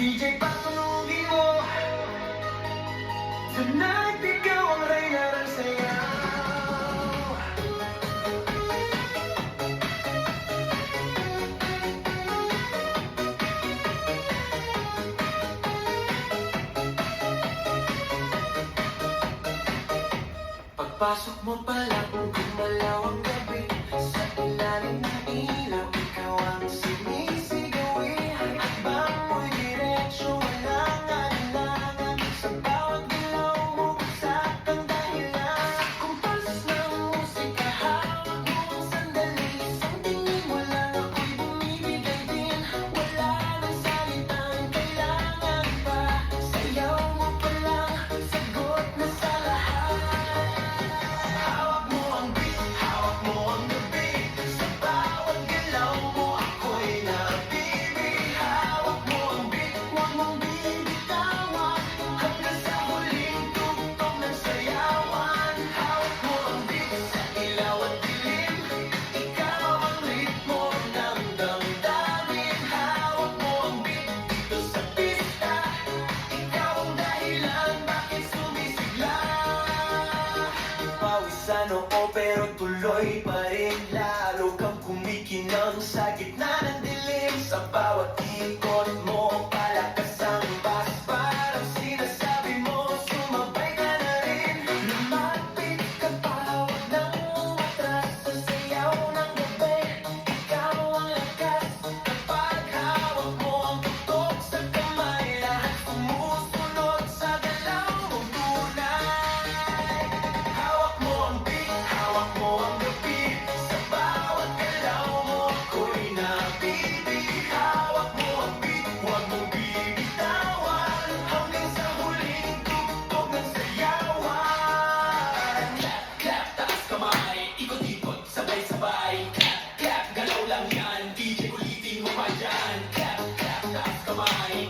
DJ patunugin mo. Tonight, ikaw ang reyna ng sayaw. Pagpasok mo pa lang, gumalaw ang gabi. Sa ilalim ng ilaw, ikaw ang sumisigawi. At bang mo'y diretsyo, walang alinlangan. Sa bawat galaw mo, bagsak ang dahilan. Sa kumpas ng musika, hawak mo ang sandali. Isang tingin mo lang ako'y bumibigay din. Wala nang salitang kailangan pa. Sayaw mo pa lang, sagot na sa lahat. Hawak mo ang beat, hawak mo ang gabi. Sa bawat galaw mo, ako'y nabibig. Hawak mo ang beat, huwag mong bibitawan. Hanggang sa huling tugtog ng sayawan. Hawak mo ang beat, sa ilaw at dilim. Ikaw ang ritmo ng damdamin. Hawak mo ang beat, dito sa pista. Ikaw ang dahilan, bakit sumisigla. Pawisan oo pero tuloy pa rin. Lalo kang kumikinang sa gitna ng dilim. Sa bawat ikot mo, palakas ang bass. Parang sinasabi mo, sumabay ka na rin. Lumapit ka pa, huwag nang umatras. Sa sayaw ng gabi, ikaw ang lakas. Kapag hawak mo ang tutok sa kamay, lahat sumusunod sa galaw mong tunay. Hawak mo ang beat, hawak mo ang gabi. Sa bawat galaw mo, ako'y nabibig. Hawak mo ang beat, huwag mong bibitawan. Hanggang sa huling tugtog ng sayawan. Clap, clap, taas kamay. Ikot-ikot, sabay-sabay. Clap, clap, galaw lang yan. DJ ulitin mo pa dyan. Clap, clap, taas kamay.